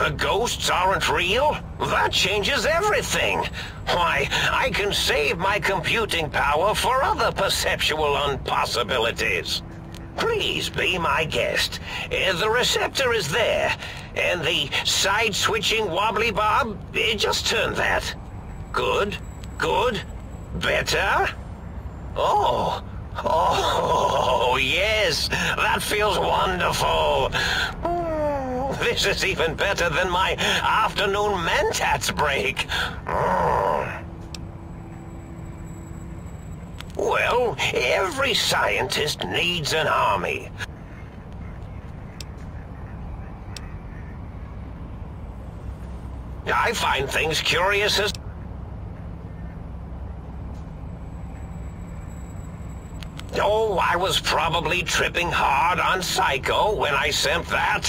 the ghosts aren't real? That changes everything. Why, I can save my computing power for other perceptual impossibilities. Please be my guest. The receptor is there, and the side-switching wobbly bob, just turn that. Good, good, better. Oh, yes, that feels wonderful. This is even better than my afternoon Mentats break. Well, every scientist needs an army. I find things curious as... Oh, I was probably tripping hard on Psycho when I sent that.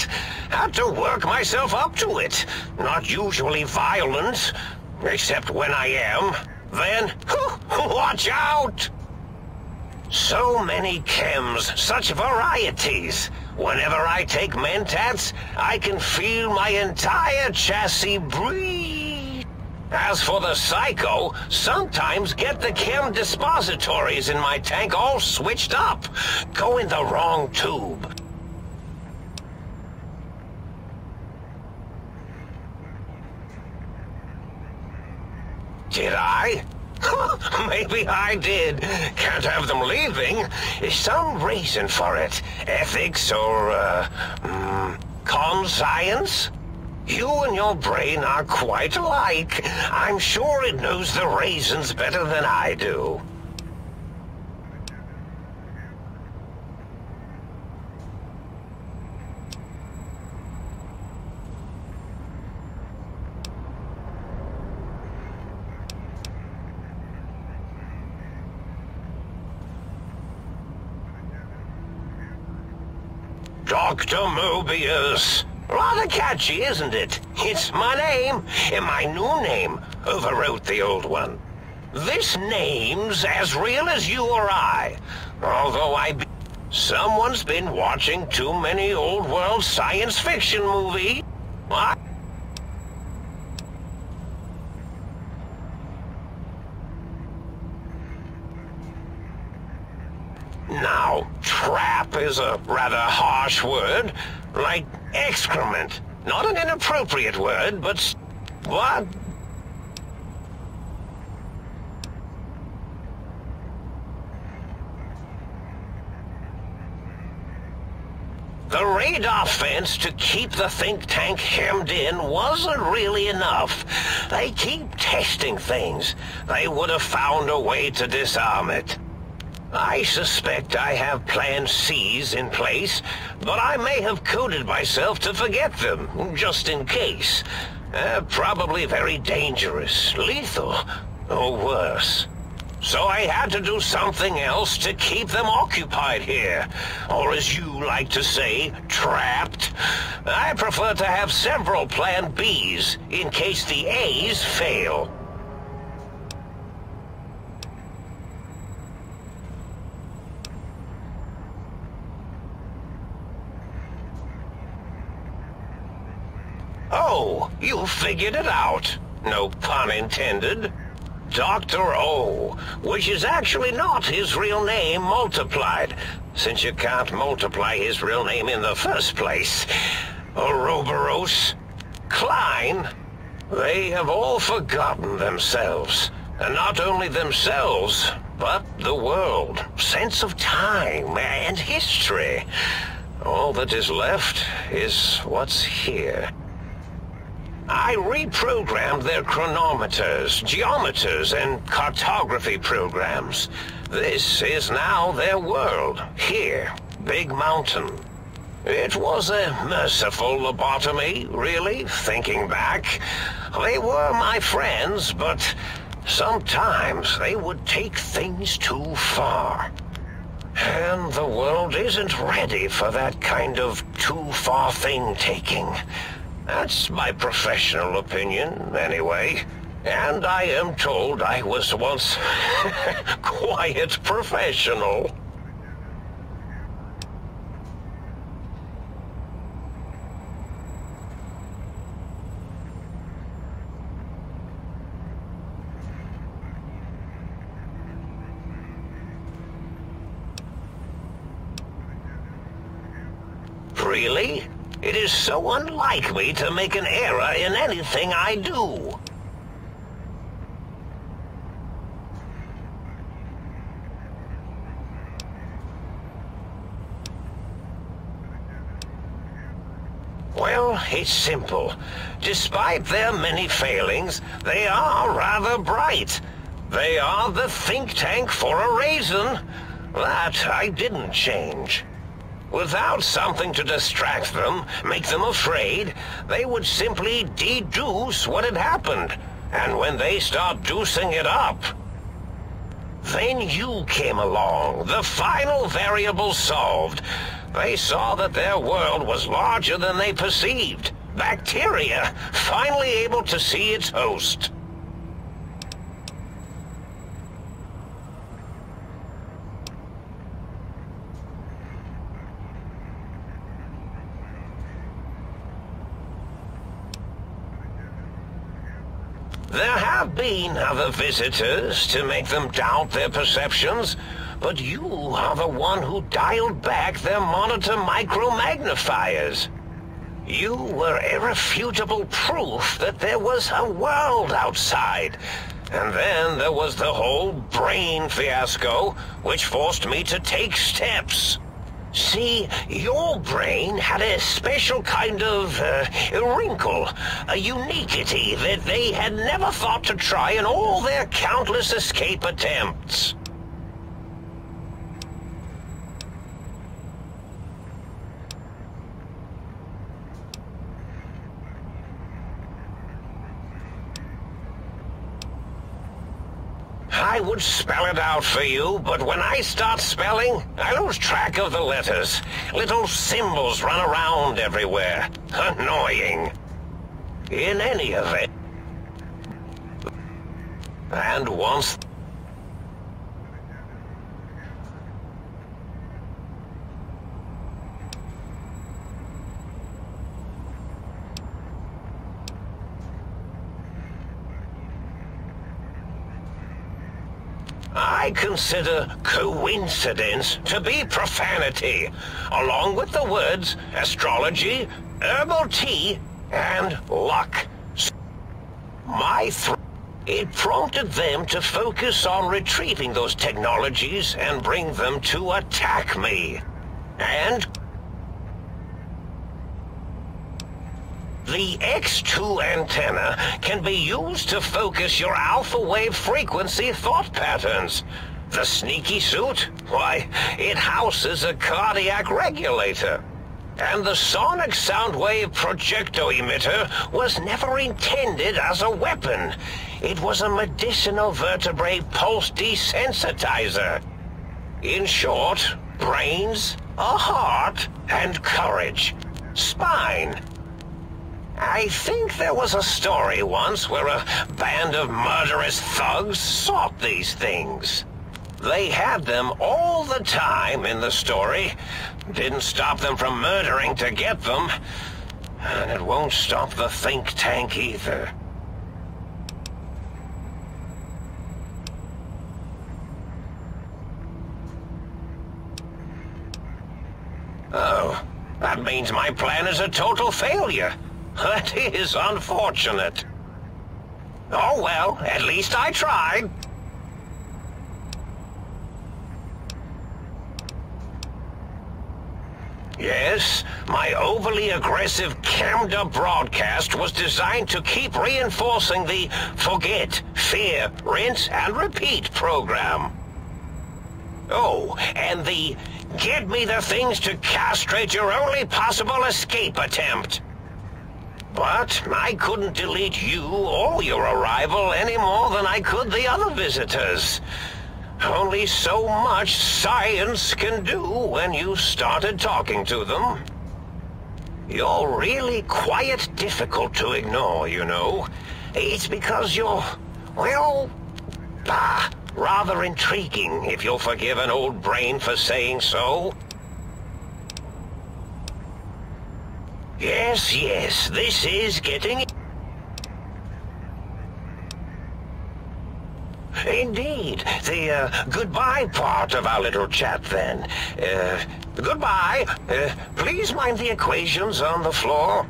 Had to work myself up to it. Not usually violent, except when I am. Then, watch out! So many chems, such varieties. Whenever I take Mentats, I can feel my entire chassis breathe. As for the Psycho, sometimes get the chem dispositories in my tank all switched up. Go in the wrong tube. Did I? Maybe I did. Can't have them leaving. Some reason for it. Ethics or, conscience? You and your brain are quite alike. I'm sure it knows the raisins better than I do. Dr. Mobius. Rather catchy, isn't it? It's my name, and my new name overwrote the old one. This name's as real as you or I, although someone's been watching too many old-world science fiction movies. What? Now, trap is a rather harsh word, like excrement. Not an inappropriate word, but... What? The radar fence to keep the think tank hemmed in wasn't really enough. They keep testing things. They would have found a way to disarm it. I suspect I have Plan C's in place, but I may have coded myself to forget them, just in case. Probably very dangerous, lethal, or worse. So I had to do something else to keep them occupied here, or as you like to say, trapped. I prefer to have several Plan B's, in case the A's fail. Oh, you figured it out. No pun intended. Dr. O, which is actually not his real name multiplied, since you can't multiply his real name in the first place. Ouroboros, Klein, they have all forgotten themselves. And not only themselves, but the world, sense of time and history. All that is left is what's here. I reprogrammed their chronometers, geometers, and cartography programs. This is now their world, here, Big Mountain. It was a merciful lobotomy, really, thinking back. They were my friends, but sometimes they would take things too far. And the world isn't ready for that kind of too-far thing-taking. That's my professional opinion, anyway. And I am told I was once quite professional. Really? It is so unlike me to make an error in anything I do. Well, it's simple. Despite their many failings, they are rather bright. They are the think tank for a reason. That I didn't change. Without something to distract them, make them afraid, they would simply deduce what had happened. And when they start deucing it up, then you came along, the final variable solved. They saw that their world was larger than they perceived. Bacteria, finally able to see its host. There have been other visitors to make them doubt their perceptions, but you are the one who dialed back their monitor micromagnifiers. You were irrefutable proof that there was a world outside. And then there was the whole brain fiasco, which forced me to take steps. See, your brain had a special kind of wrinkle, a uniquity that they had never thought to try in all their countless escape attempts. I would spell it out for you, but when I start spelling, I lose track of the letters. Little symbols run around everywhere. Annoying. In any event. And once... I consider coincidence to be profanity, along with the words astrology, herbal tea, and luck. It prompted them to focus on retrieving those technologies and bring them to attack me. And the X2 antenna can be used to focus your alpha wave frequency thought patterns. The sneaky suit? Why, it houses a cardiac regulator. And the sonic sound wave projecto emitter was never intended as a weapon. It was a medicinal vertebrae pulse desensitizer. In short, brains, a heart, and courage. Spine. I think there was a story once where a band of murderous thugs sought these things. They had them all the time in the story. Didn't stop them from murdering to get them. And it won't stop the think tank either. Oh, that means my plan is a total failure. That is unfortunate. Oh well, at least I tried. Yes, my overly aggressive cammed-up broadcast was designed to keep reinforcing the forget, fear, rinse, and repeat program. Oh, and the get me the things to castrate your only possible escape attempt. But I couldn't delete you or your arrival any more than I could the other visitors. Only so much science can do when you started talking to them. You're really quite difficult to ignore, you know. It's because you're, well, rather intriguing, if you'll forgive an old brain for saying so. Yes, this is getting... Indeed. The goodbye part of our little chat, then. Goodbye. Please mind the equations on the floor.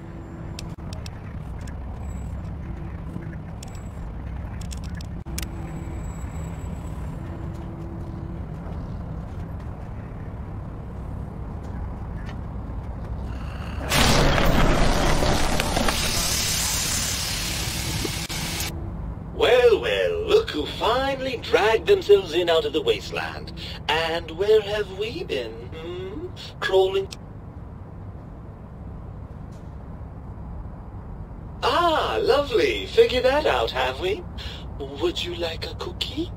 Well, well, look who finally dragged themselves in out of the wasteland. And where have we been, Crawling... Ah, lovely. Figured that out, have we? Would you like a cookie?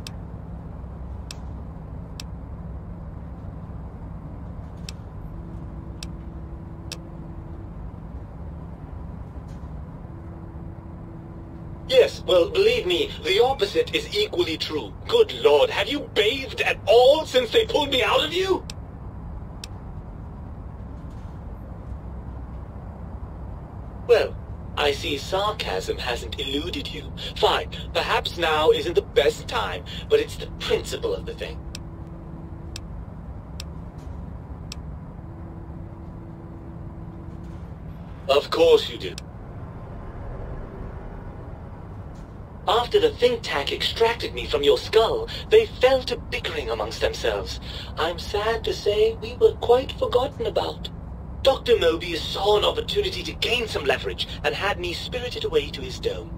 Yes, well, believe me, the opposite is equally true. Good Lord, have you bathed at all since they pulled me out of you? Well, I see sarcasm hasn't eluded you. Fine, perhaps now isn't the best time, but it's the principle of the thing. Of course you do. After the think tank extracted me from your skull, they fell to bickering amongst themselves. I'm sad to say we were quite forgotten about. Dr. Mobius saw an opportunity to gain some leverage and had me spirited away to his dome.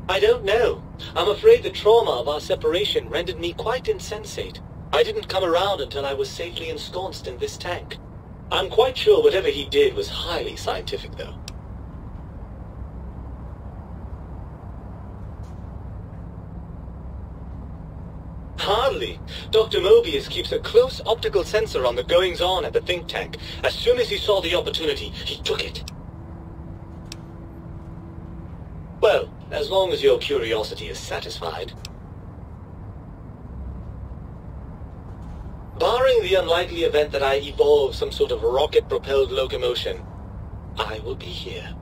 I don't know. I'm afraid the trauma of our separation rendered me quite insensate. I didn't come around until I was safely ensconced in this tank. I'm quite sure whatever he did was highly scientific, though. Hardly. Dr. Mobius keeps a close optical sensor on the goings-on at the think tank. As soon as he saw the opportunity, he took it. Well, as long as your curiosity is satisfied. Barring the unlikely event that I evolve some sort of rocket-propelled locomotion, I will be here.